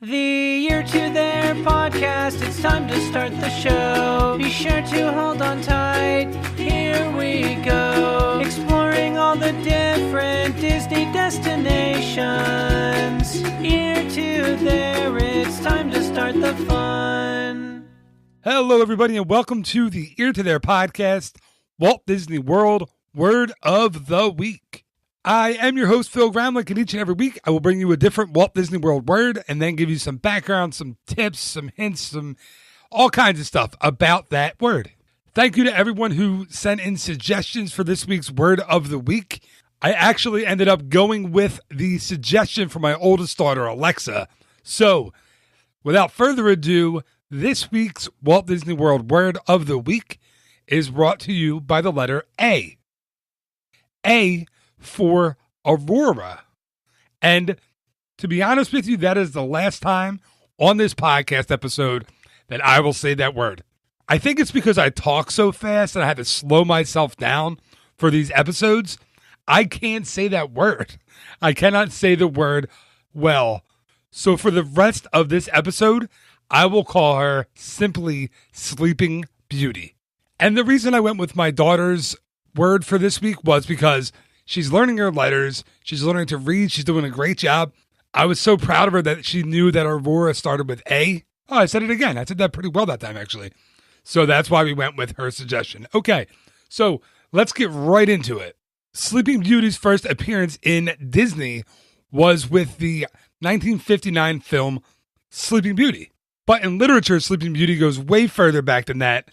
The Year to Their podcast, it's time to start the show. Be sure to hold on tight, here we go. Exploring all the different Disney destinations. Year to Their, it's time to start the fun. Hello everybody and welcome to the Year to Their podcast, Walt Disney World Word of the Week. I am your host, Phil Gramlich, and each and every week I will bring you a different Walt Disney World word and then give you some background, some tips, some hints, some all kinds of stuff about that word. Thank you to everyone who sent in suggestions for this week's Word of the Week. I actually ended up going with the suggestion from my oldest daughter, Alexa. So, without further ado, this week's Walt Disney World Word of the Week is brought to you by the letter A. A for Aurora. And to be honest with you, that is the last time on this podcast episode that I will say that word. I think it's because I talk so fast and I had to slow myself down for these episodes. I can't say that word. I cannot say the word well. So for the rest of this episode, I will call her simply Sleeping Beauty. And the reason I went with my daughter's word for this week was because she's learning her letters. She's learning to read. She's doing a great job. I was so proud of her that she knew that Aurora started with A. Oh, I said it again. I said that pretty well that time, actually. So that's why we went with her suggestion. Okay, so let's get right into it. Sleeping Beauty's first appearance in Disney was with the 1959 film Sleeping Beauty. But in literature, Sleeping Beauty goes way further back than that.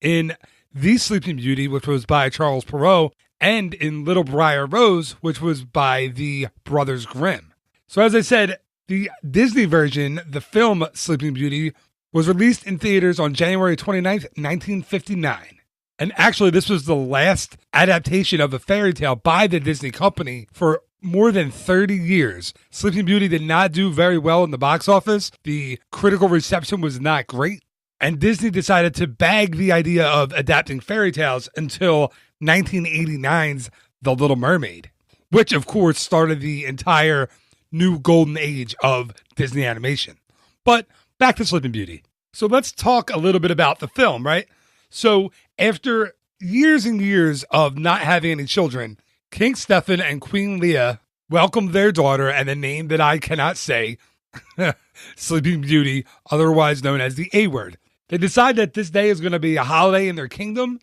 In The Sleeping Beauty, which was by Charles Perrault, and in Little Briar Rose, which was by the Brothers Grimm. So as I said, the Disney version, the film Sleeping Beauty, was released in theaters on January 29th, 1959. And actually, this was the last adaptation of a fairy tale by the Disney company for more than 30 years. Sleeping Beauty did not do very well in the box office. The critical reception was not great. And Disney decided to bag the idea of adapting fairy tales until 1989's The Little Mermaid, which of course started the entire new golden age of Disney animation. But back to Sleeping Beauty. So let's talk a little bit about the film, right? So after years and years of not having any children, King Stephen and Queen Leah welcomed their daughter and the name that I cannot say, Sleeping Beauty, otherwise known as the A word. They decide that this day is going to be a holiday in their kingdom,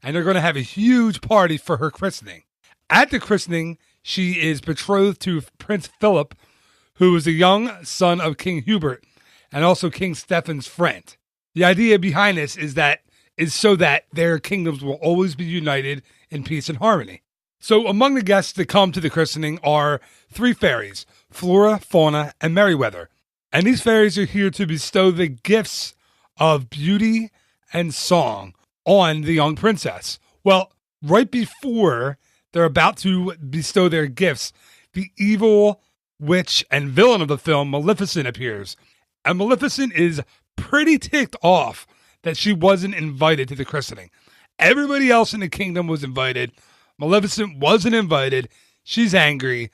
and they're going to have a huge party for her christening. At the christening, she is betrothed to Prince Philip, who is a young son of King Hubert, and also King Stephen's friend. The idea behind this is so that their kingdoms will always be united in peace and harmony. So among the guests that come to the christening are three fairies, Flora, Fauna, and Merryweather. And these fairies are here to bestow the gifts of beauty and song on the young princess. Well, right before they're about to bestow their gifts, the evil witch and villain of the film, Maleficent, appears. And Maleficent is pretty ticked off that she wasn't invited to the christening. Everybody else in the kingdom was invited. Maleficent wasn't invited. She's angry.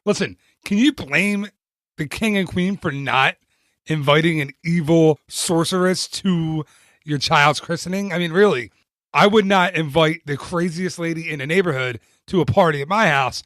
Listen, can you blame the king and queen for not inviting an evil sorceress to your child's christening? I mean, really, I would not invite the craziest lady in the neighborhood to a party at my house.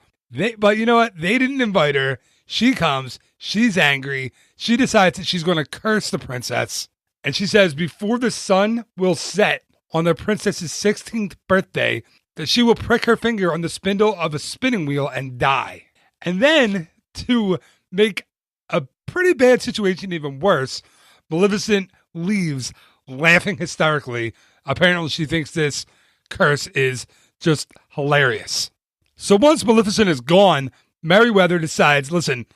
But you know what? They didn't invite her. She comes. She's angry. She decides that she's going to curse the princess. And she says before the sun will set on the princess's 16th birthday, that she will prick her finger on the spindle of a spinning wheel and die. And then, to make a pretty bad situation even worse, Maleficent leaves laughing hysterically. Apparently, she thinks this curse is just hilarious. So once Maleficent is gone, Merryweather decides, listen,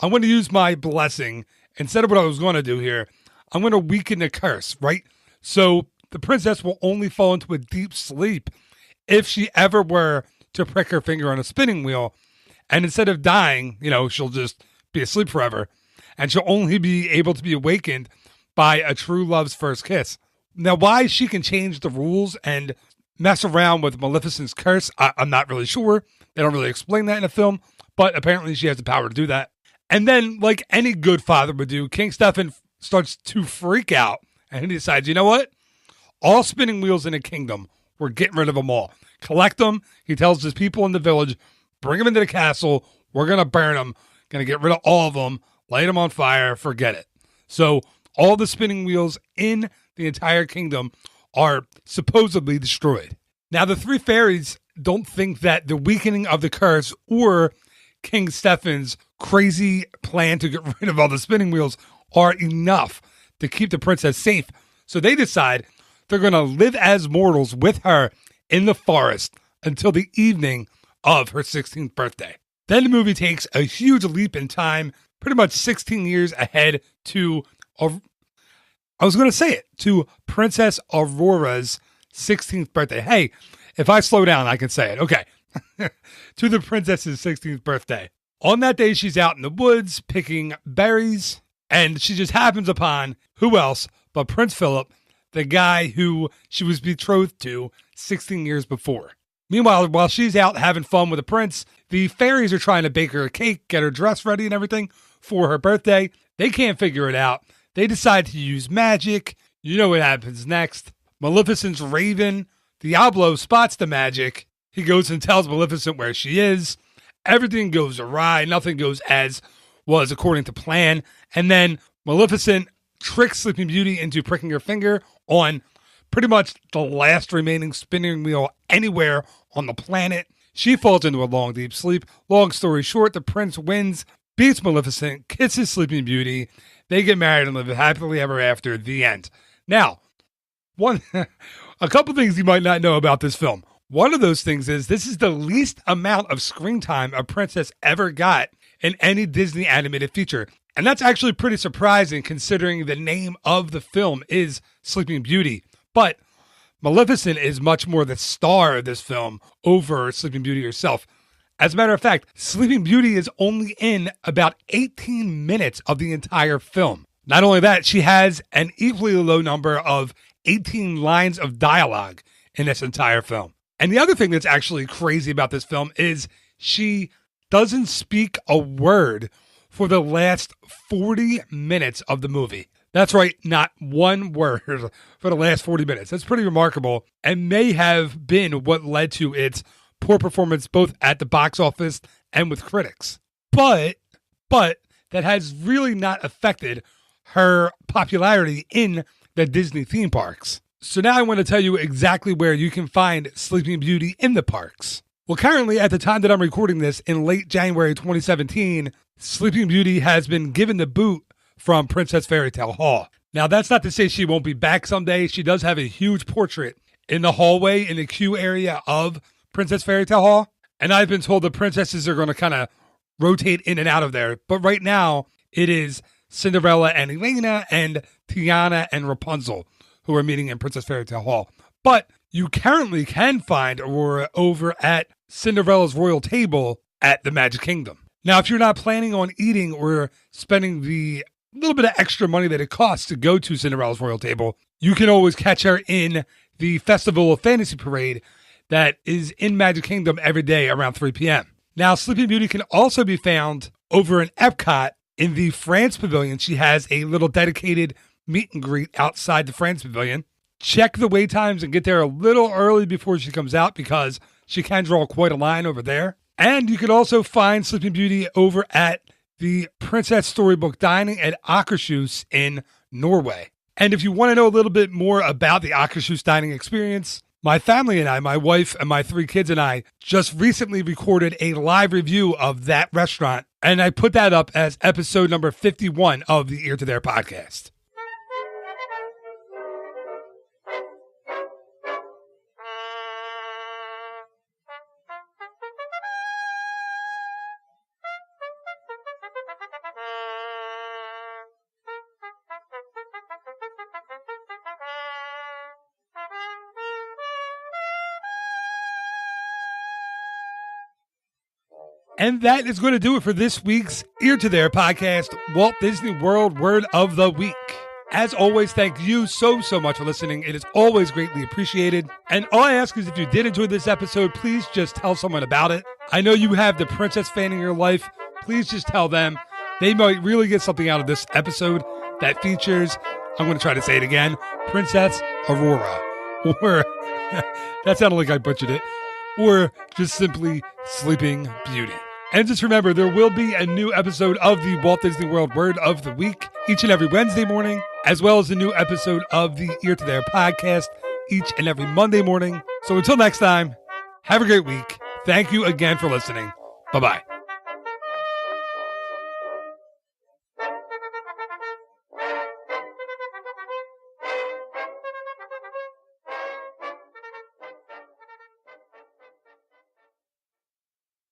I'm going to use my blessing. Instead of what I was going to do here, I'm going to weaken the curse, right? So the princess will only fall into a deep sleep if she ever were to prick her finger on a spinning wheel. And instead of dying, she'll just be asleep forever. And she'll only be able to be awakened by a true love's first kiss. Now, why she can change the rules and mess around with Maleficent's curse, I'm not really sure. They don't really explain that in the film, but apparently she has the power to do that. And then, like any good father would do, King Stefan starts to freak out. And he decides, you know what? All spinning wheels in the kingdom, we're getting rid of them all. Collect them. He tells his people in the village, bring them into the castle. We're going to burn them. Going to get rid of all of them. Light them on fire. Forget it. So all the spinning wheels in the entire kingdom are supposedly destroyed. Now, the three fairies don't think that the weakening of the curse or King Stefan's crazy plan to get rid of all the spinning wheels are enough to keep the princess safe. So they decide they're going to live as mortals with her in the forest until the evening of her 16th birthday. Then the movie takes a huge leap in time, pretty much 16 years ahead to, to Princess Aurora's 16th birthday. Hey, if I slow down, I can say it. Okay. To the princess's 16th birthday. On that day, she's out in the woods picking berries, and she just happens upon who else but Prince Philip, the guy who she was betrothed to 16 years before. Meanwhile, while she's out having fun with the prince, the fairies are trying to bake her a cake, get her dress ready and everything for her birthday. They can't figure it out. They decide to use magic. You know what happens next. Maleficent's raven, Diablo, spots the magic. He goes and tells Maleficent where she is. Everything goes awry. Nothing goes as was according to plan. And then Maleficent tricks Sleeping Beauty into pricking her finger on pretty much the last remaining spinning wheel anywhere on the planet. She falls into a long, deep sleep. Long story short, the prince wins, beats Maleficent, kisses Sleeping Beauty. They get married and live happily ever after. The end. Now, a couple things you might not know about this film. One of those things is this is the least amount of screen time a princess ever got in any Disney animated feature. And that's actually pretty surprising considering the name of the film is Sleeping Beauty. But Maleficent is much more the star of this film over Sleeping Beauty herself. As a matter of fact, Sleeping Beauty is only in about 18 minutes of the entire film. Not only that, she has an equally low number of 18 lines of dialogue in this entire film. And the other thing that's actually crazy about this film is she doesn't speak a word for the last 40 minutes of the movie. That's right, not one word for the last 40 minutes. That's pretty remarkable and may have been what led to its poor performance both at the box office and with critics. But that has really not affected her popularity in the Disney theme parks. So now I want to tell you exactly where you can find Sleeping Beauty in the parks. Well, currently, at the time that I'm recording this, in late January 2017, Sleeping Beauty has been given the boot from Princess Fairy Tale Hall. Now, that's not to say she won't be back someday. She does have a huge portrait in the hallway in the queue area of Princess Fairy Tale Hall. And I've been told the princesses are going to kind of rotate in and out of there. But right now, it is Cinderella and Elena and Tiana and Rapunzel who are meeting in Princess Fairy Tale Hall. But you currently can find Aurora over at Cinderella's royal table at the Magic Kingdom. Now, if you're not planning on eating or spending the little bit of extra money that it costs to go to Cinderella's royal table, you can always catch her in the Festival of Fantasy Parade that is in Magic Kingdom every day around 3 p.m. Now, Sleeping Beauty can also be found over in Epcot in the France Pavilion. She has a little dedicated meet and greet outside the France Pavilion. Check the wait times and get there a little early before she comes out because she can draw quite a line over there. And you can also find Sleeping Beauty over at the Princess Storybook Dining at Akershus in Norway. And if you want to know a little bit more about the Akershus dining experience, my family and I, my wife and my 3 kids and I, just recently recorded a live review of that restaurant. And I put that up as episode number 51 of the Ear to There podcast. And that is going to do it for this week's Ear to There podcast, Walt Disney World Word of the Week. As always, thank you so much for listening. It is always greatly appreciated. And all I ask is if you did enjoy this episode, please just tell someone about it. I know you have the princess fan in your life. Please just tell them they might really get something out of this episode that features, I'm going to try to say it again, Princess Aurora. Or, that sounded like I butchered it. Or just simply Sleeping Beauty. And just remember, there will be a new episode of the Walt Disney World Word of the Week each and every Wednesday morning, as well as a new episode of the Ear to There podcast each and every Monday morning. So until next time, have a great week. Thank you again for listening. Bye-bye.